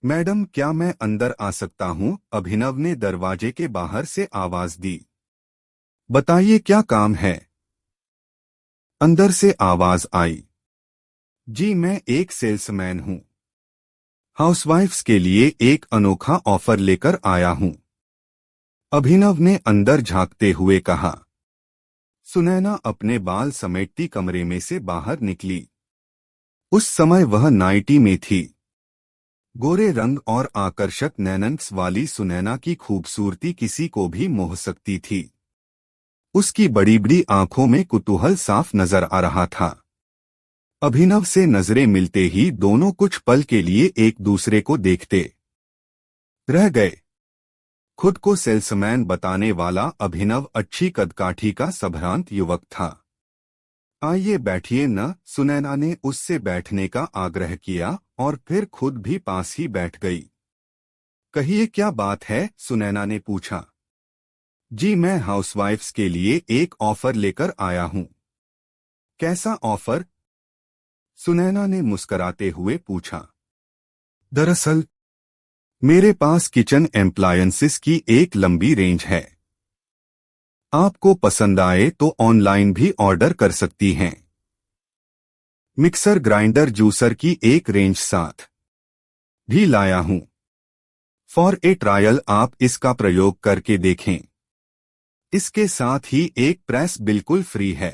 Madam, क्या मैं अंदर आ सकता हूँ? अभिनव ने दरवाजे के बाहर से आवाज दी। बताइए, क्या काम है? अंदर से आवाज आई। जी, मैं एक सेल्समैन हूँ। हाउसवाइफ्स के लिए एक अनोखा ऑफर लेकर आया हूँ। अभिनव ने अंदर झांकते हुए कहा। सुनैना अपने बाल समेटती कमरे में से बाहर निकली। उस समय वह नाइटी में थी। गोरे रंग और आकर्षक नैनन्स वाली सुनैना की खूबसूरती किसी को भी मोह सकती थी। उसकी बड़ी बड़ी आंखों में कुतूहल साफ नजर आ रहा था। अभिनव से नजरें मिलते ही दोनों कुछ पल के लिए एक दूसरे को देखते रह गए। खुद को सेल्समैन बताने वाला अभिनव अच्छी कदकाठी का संभ्रांत युवक था। आइए बैठिए न, सुनैना ने उससे बैठने का आग्रह किया और फिर खुद भी पास ही बैठ गई। कहिए, क्या बात है? सुनैना ने पूछा। जी, मैं हाउसवाइफ्स के लिए एक ऑफर लेकर आया हूँ। कैसा ऑफर? सुनैना ने मुस्कराते हुए पूछा। दरअसल मेरे पास किचन एप्लायंसेस की एक लंबी रेंज है। आपको पसंद आए तो ऑनलाइन भी ऑर्डर कर सकती हैं। मिक्सर ग्राइंडर जूसर की एक रेंज साथ भी लाया हूं। फॉर ए ट्रायल आप इसका प्रयोग करके देखें। इसके साथ ही एक प्रेस बिल्कुल फ्री है।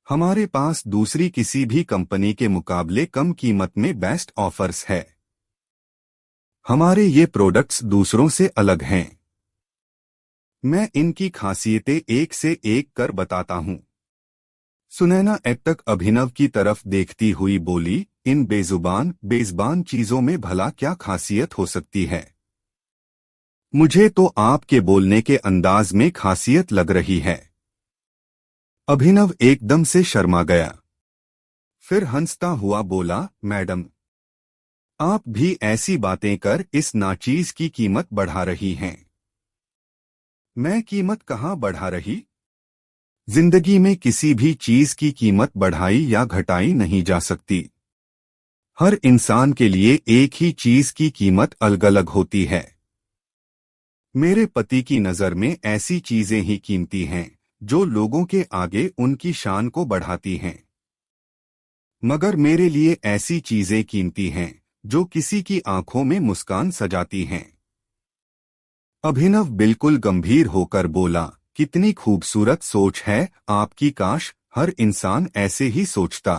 हमारे पास दूसरी किसी भी कंपनी के मुकाबले कम कीमत में बेस्ट ऑफर्स है। हमारे ये प्रोडक्ट्स दूसरों से अलग हैं। मैं इनकी खासियतें एक से एक कर बताता हूं। सुनैना अब तक अभिनव की तरफ देखती हुई बोली, इन बेजुबान चीजों में भला क्या खासियत हो सकती है? मुझे तो आपके बोलने के अंदाज में खासियत लग रही है। अभिनव एकदम से शर्मा गया। फिर हंसता हुआ बोला, मैडम, आप भी ऐसी बातें कर इस नाचीज की कीमत बढ़ा रही हैं। मैं कीमत कहाँ बढ़ा रही? जिंदगी में किसी भी चीज की कीमत बढ़ाई या घटाई नहीं जा सकती। हर इंसान के लिए एक ही चीज की कीमत अलग अलग होती है। मेरे पति की नजर में ऐसी चीजें ही कीमती हैं जो लोगों के आगे उनकी शान को बढ़ाती हैं। मगर मेरे लिए ऐसी चीजें कीमती हैं जो किसी की आंखों में मुस्कान सजाती हैं। अभिनव बिल्कुल गंभीर होकर बोला, कितनी खूबसूरत सोच है आपकी, काश हर इंसान ऐसे ही सोचता।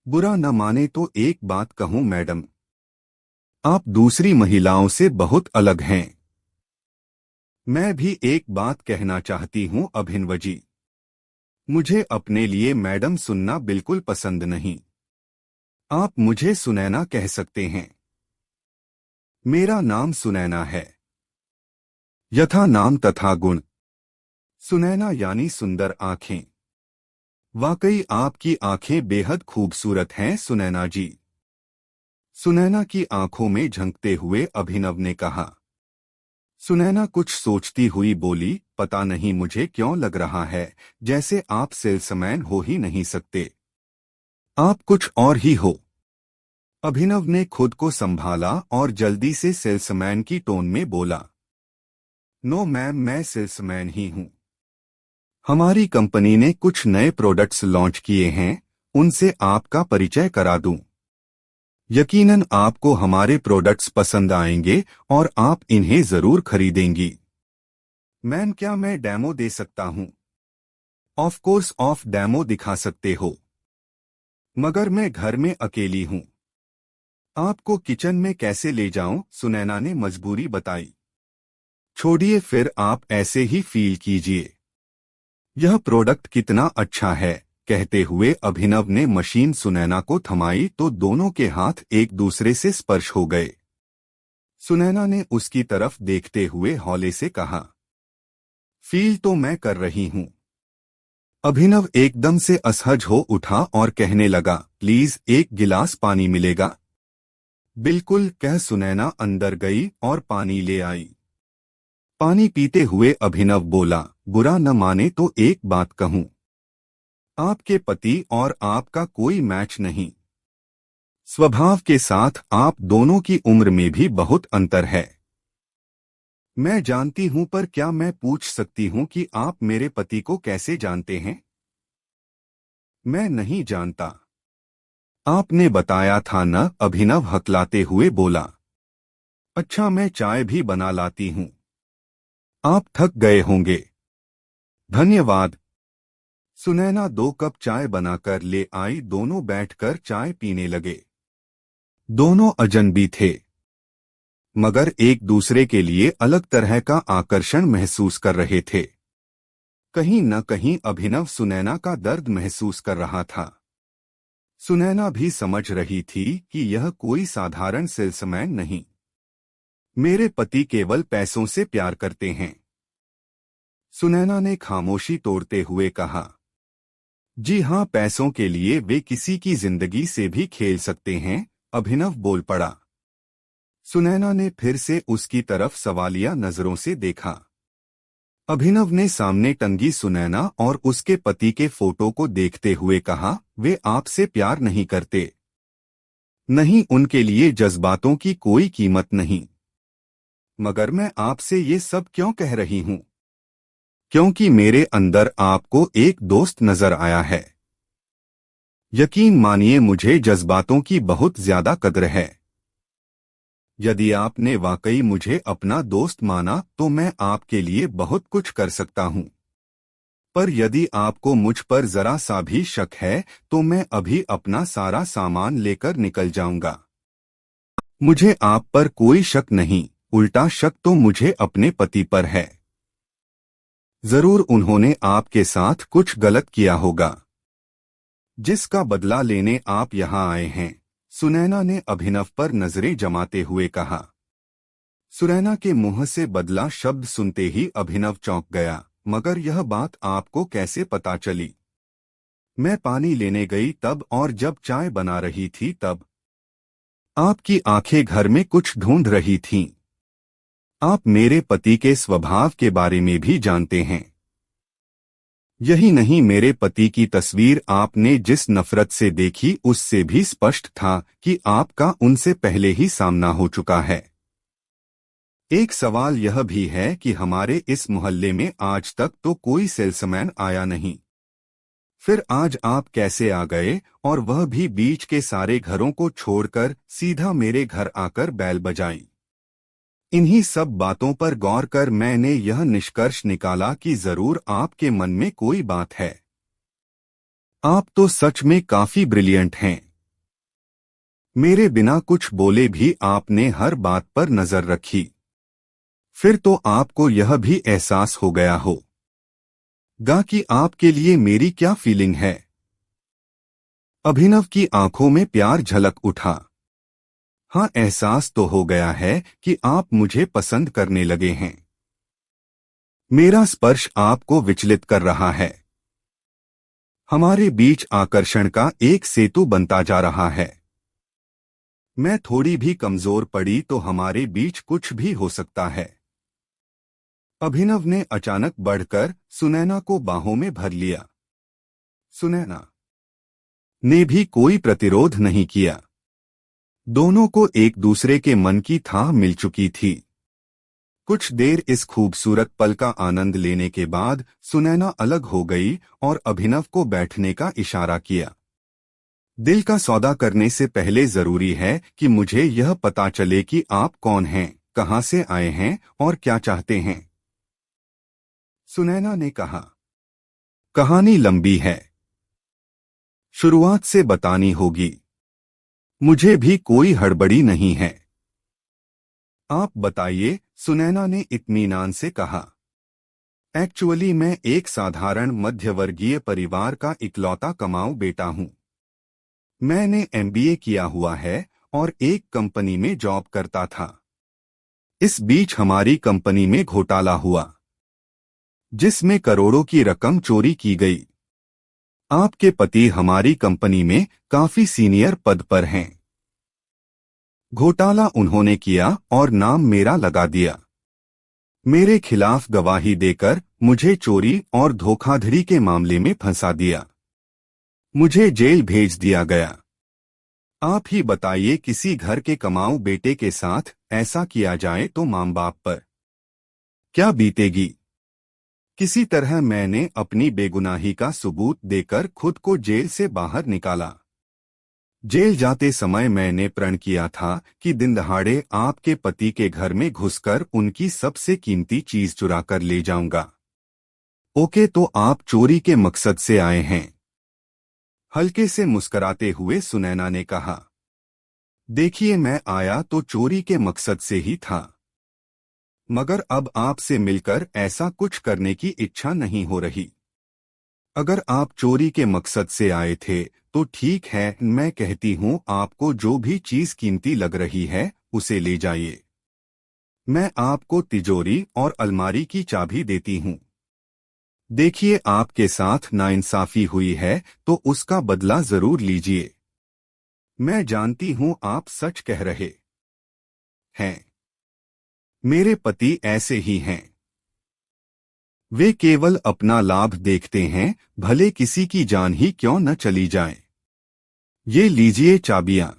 बुरा न माने तो एक बात कहूं मैडम, आप दूसरी महिलाओं से बहुत अलग हैं। मैं भी एक बात कहना चाहती हूं अभिनव जी। मुझे अपने लिए मैडम सुनना बिल्कुल पसंद नहीं। आप मुझे सुनैना कह सकते हैं। मेरा नाम सुनैना है। यथा नाम तथा गुण। सुनैना यानी सुंदर आंखें। वाकई आपकी आंखें बेहद खूबसूरत हैं सुनैना जी। सुनैना की आंखों में झंकते हुए अभिनव ने कहा। सुनैना कुछ सोचती हुई बोली, पता नहीं मुझे क्यों लग रहा है जैसे आप सेल्समैन हो ही नहीं सकते। आप कुछ और ही हो। अभिनव ने खुद को संभाला और जल्दी से सेल्समैन की टोन में बोला, नो मैम, मैं सेल्समैन ही हूँ। हमारी कंपनी ने कुछ नए प्रोडक्ट्स लॉन्च किए हैं, उनसे आपका परिचय करा दूं। यकीनन आपको हमारे प्रोडक्ट्स पसंद आएंगे और आप इन्हें जरूर खरीदेंगी। मैम, क्या मैं डेमो दे सकता हूँ? ऑफ कोर्स ऑफ डेमो दिखा सकते हो, मगर मैं घर में अकेली हूँ। आपको किचन में कैसे ले जाऊं? सुनैना ने मजबूरी बताई। छोड़िए, फिर आप ऐसे ही फील कीजिए। यह प्रोडक्ट कितना अच्छा है। कहते हुए अभिनव ने मशीन सुनैना को थमाई तो दोनों के हाथ एक दूसरे से स्पर्श हो गए। सुनैना ने उसकी तरफ देखते हुए हौले से कहा, फील तो मैं कर रही हूं। अभिनव एकदम से असहज हो उठा और कहने लगा, प्लीज एक गिलास पानी मिलेगा? बिल्कुल, कह सुनैना अंदर गई और पानी ले आई। पानी पीते हुए अभिनव बोला, बुरा न माने तो एक बात कहूं। आपके पति और आपका कोई मैच नहीं। स्वभाव के साथ आप दोनों की उम्र में भी बहुत अंतर है। मैं जानती हूं, पर क्या मैं पूछ सकती हूं कि आप मेरे पति को कैसे जानते हैं? मैं नहीं जानता। आपने बताया था न, अभिनव हकलाते हुए बोला। अच्छा, मैं चाय भी बना लाती हूं। आप थक गए होंगे। धन्यवाद। सुनैना 2 कप चाय बनाकर ले आई। दोनों बैठकर चाय पीने लगे। दोनों अजनबी थे, मगर एक दूसरे के लिए अलग तरह का आकर्षण महसूस कर रहे थे। कहीं न कहीं अभिनव सुनैना का दर्द महसूस कर रहा था। सुनैना भी समझ रही थी कि यह कोई साधारण सेल्समैन नहीं। मेरे पति केवल पैसों से प्यार करते हैं, सुनैना ने खामोशी तोड़ते हुए कहा। जी हाँ, पैसों के लिए वे किसी की जिंदगी से भी खेल सकते हैं, अभिनव बोल पड़ा। सुनैना ने फिर से उसकी तरफ सवालिया नजरों से देखा। अभिनव ने सामने टंगी सुनैना और उसके पति के फोटो को देखते हुए कहा, वे आपसे प्यार नहीं करते। नहीं, उनके लिए जज्बातों की कोई कीमत नहीं। मगर मैं आपसे ये सब क्यों कह रही हूं? क्योंकि मेरे अंदर आपको एक दोस्त नजर आया है। यकीन मानिए, मुझे जज्बातों की बहुत ज्यादा कद्र है। यदि आपने वाकई मुझे अपना दोस्त माना तो मैं आपके लिए बहुत कुछ कर सकता हूं। पर यदि आपको मुझ पर जरा सा भी शक है तो मैं अभी अपना सारा सामान लेकर निकल जाऊंगा। मुझे आप पर कोई शक नहीं, उल्टा शक तो मुझे अपने पति पर है। जरूर उन्होंने आपके साथ कुछ गलत किया होगा, जिसका बदला लेने आप यहाँ आए हैं, सुनैना ने अभिनव पर नजरें जमाते हुए कहा। सुनैना के मुंह से बदला शब्द सुनते ही अभिनव चौंक गया। मगर यह बात आपको कैसे पता चली? मैं पानी लेने गई तब, और जब चाय बना रही थी तब। आपकी आंखें घर में कुछ ढूंढ रही थीं। आप मेरे पति के स्वभाव के बारे में भी जानते हैं। यही नहीं, मेरे पति की तस्वीर आपने जिस नफरत से देखी उससे भी स्पष्ट था कि आपका उनसे पहले ही सामना हो चुका है। एक सवाल यह भी है कि हमारे इस मोहल्ले में आज तक तो कोई सेल्समैन आया नहीं। फिर आज आप कैसे आ गए, और वह भी बीच के सारे घरों को छोड़कर सीधा मेरे घर आकर बैल बजाई? इन्हीं सब बातों पर गौर कर मैंने यह निष्कर्ष निकाला कि जरूर आपके मन में कोई बात है। आप तो सच में काफी ब्रिलियंट हैं। मेरे बिना कुछ बोले भी आपने हर बात पर नजर रखी। फिर तो आपको यह भी एहसास हो गया होगा कि आपके लिए मेरी क्या फीलिंग है। अभिनव की आंखों में प्यार झलक उठा। हाँ, एहसास तो हो गया है कि आप मुझे पसंद करने लगे हैं। मेरा स्पर्श आपको विचलित कर रहा है। हमारे बीच आकर्षण का एक सेतु बनता जा रहा है। मैं थोड़ी भी कमजोर पड़ी तो हमारे बीच कुछ भी हो सकता है। अभिनव ने अचानक बढ़कर सुनैना को बाहों में भर लिया। सुनैना ने भी कोई प्रतिरोध नहीं किया। दोनों को एक दूसरे के मन की थाह मिल चुकी थी। कुछ देर इस खूबसूरत पल का आनंद लेने के बाद सुनैना अलग हो गई और अभिनव को बैठने का इशारा किया। दिल का सौदा करने से पहले जरूरी है कि मुझे यह पता चले कि आप कौन हैं, कहां से आए हैं और क्या चाहते हैं, सुनैना ने कहा। कहानी लंबी है, शुरुआत से बतानी होगी। मुझे भी कोई हड़बड़ी नहीं है। आप बताइए, सुनैना ने इत्मीनान से कहा। एक्चुअली मैं एक साधारण मध्यवर्गीय परिवार का इकलौता कमाऊ बेटा हूं। मैंने एमबीए किया हुआ है और एक कंपनी में जॉब करता था। इस बीच हमारी कंपनी में घोटाला हुआ, जिसमें करोड़ों की रकम चोरी की गई। आपके पति हमारी कंपनी में काफी सीनियर पद पर हैं। घोटाला उन्होंने किया और नाम मेरा लगा दिया। मेरे खिलाफ गवाही देकर मुझे चोरी और धोखाधड़ी के मामले में फंसा दिया। मुझे जेल भेज दिया गया। आप ही बताइए, किसी घर के कमाऊ बेटे के साथ ऐसा किया जाए तो माँ बाप पर क्या बीतेगी। किसी तरह मैंने अपनी बेगुनाही का सबूत देकर खुद को जेल से बाहर निकाला। जेल जाते समय मैंने प्रण किया था कि दिन दहाड़े आपके पति के घर में घुसकर उनकी सबसे कीमती चीज चुरा कर ले जाऊंगा। ओके, तो आप चोरी के मकसद से आए हैं? हल्के से मुस्कुराते हुए सुनैना ने कहा। देखिए, मैं आया तो चोरी के मकसद से ही था, मगर अब आपसे मिलकर ऐसा कुछ करने की इच्छा नहीं हो रही। अगर आप चोरी के मकसद से आए थे तो ठीक है, मैं कहती हूँ आपको जो भी चीज कीमती लग रही है उसे ले जाइए। मैं आपको तिजोरी और अलमारी की चाबी देती हूँ। देखिए, आपके साथ नाइंसाफी हुई है तो उसका बदला जरूर लीजिए। मैं जानती हूँ आप सच कह रहे हैं। मेरे पति ऐसे ही हैं। वे केवल अपना लाभ देखते हैं, भले किसी की जान ही क्यों न चली जाए। ये लीजिए चाबियां।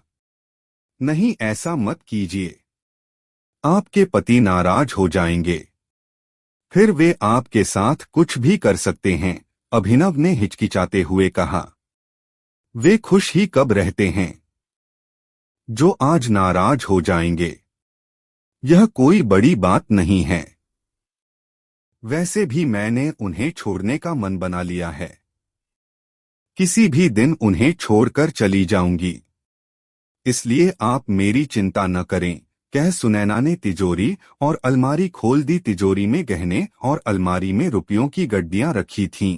नहीं, ऐसा मत कीजिए। आपके पति नाराज हो जाएंगे, फिर वे आपके साथ कुछ भी कर सकते हैं। अभिनव ने हिचकिचाते हुए कहा। वे खुश ही कब रहते हैं जो आज नाराज हो जाएंगे। यह कोई बड़ी बात नहीं है। वैसे भी मैंने उन्हें छोड़ने का मन बना लिया है। किसी भी दिन उन्हें छोड़कर चली जाऊंगी, इसलिए आप मेरी चिंता न करें, कह सुनैना ने तिजोरी और अलमारी खोल दी। तिजोरी में गहने और अलमारी में रुपयों की गड्डियां रखी थीं,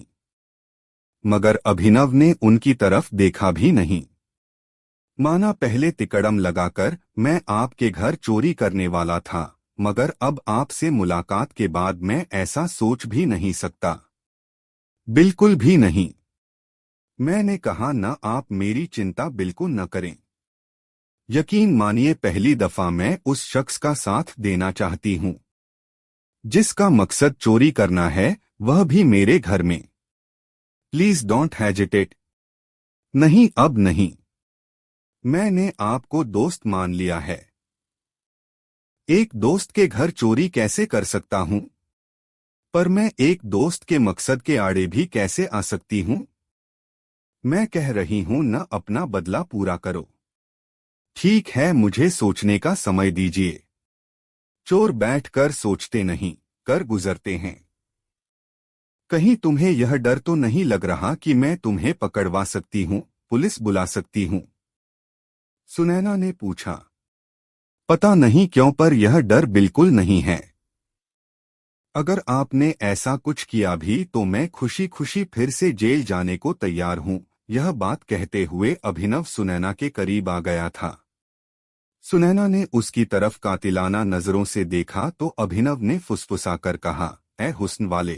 मगर अभिनव ने उनकी तरफ देखा भी नहीं। माना पहले तिकड़म लगाकर मैं आपके घर चोरी करने वाला था, मगर अब आपसे मुलाकात के बाद मैं ऐसा सोच भी नहीं सकता। बिल्कुल भी नहीं। मैंने कहा न, आप मेरी चिंता बिल्कुल न करें। यकीन मानिए, पहली दफा मैं उस शख्स का साथ देना चाहती हूँ जिसका मकसद चोरी करना है, वह भी मेरे घर में। Please don't hesitate. नहीं, अब नहीं। मैंने आपको दोस्त मान लिया है। एक दोस्त के घर चोरी कैसे कर सकता हूँ, पर मैं एक दोस्त के मकसद के आड़े भी कैसे आ सकती हूँ। मैं कह रही हूँ न, अपना बदला पूरा करो। ठीक है, मुझे सोचने का समय दीजिए। चोर बैठकर सोचते नहीं, कर गुजरते हैं। कहीं तुम्हें यह डर तो नहीं लग रहा कि मैं तुम्हें पकड़वा सकती हूँ, पुलिस बुला सकती हूँ? सुनैना ने पूछा। पता नहीं क्यों, पर यह डर बिल्कुल नहीं है। अगर आपने ऐसा कुछ किया भी तो मैं खुशी खुशी फिर से जेल जाने को तैयार हूँ। यह बात कहते हुए अभिनव सुनैना के करीब आ गया था। सुनैना ने उसकी तरफ कातिलाना नजरों से देखा तो अभिनव ने फुसफुसाकर कहा, ऐ हुस्न वाले,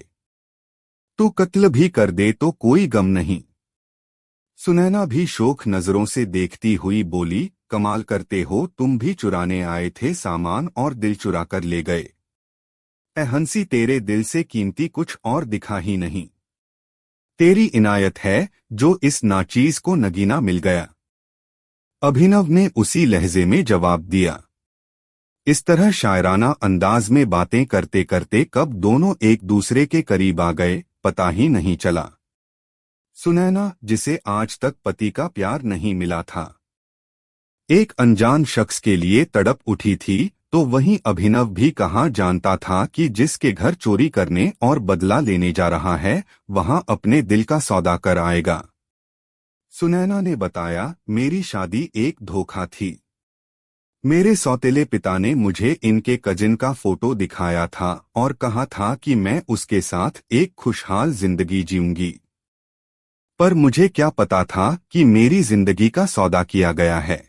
तू कत्ल भी कर दे तो कोई गम नहीं। सुनैना भी शोक नजरों से देखती हुई बोली, कमाल करते हो, तुम भी चुराने आए थे सामान और दिल चुरा कर ले गए। ऐ हंसी, तेरे दिल से कीमती कुछ और दिखा ही नहीं। तेरी इनायत है जो इस नाचीज को नगीना मिल गया। अभिनव ने उसी लहजे में जवाब दिया। इस तरह शायराना अंदाज में बातें करते करते कब दोनों एक दूसरे के करीब आ गए, पता ही नहीं चला। सुनैना, जिसे आज तक पति का प्यार नहीं मिला था, एक अनजान शख्स के लिए तड़प उठी थी, तो वहीं अभिनव भी कहाँ जानता था कि जिसके घर चोरी करने और बदला लेने जा रहा है, वहां अपने दिल का सौदा कर आएगा। सुनैना ने बताया, मेरी शादी एक धोखा थी। मेरे सौतेले पिता ने मुझे इनके कजिन का फोटो दिखाया था और कहा था कि मैं उसके साथ एक खुशहाल जिंदगी जीऊंगी। पर मुझे क्या पता था कि मेरी जिंदगी का सौदा किया गया है।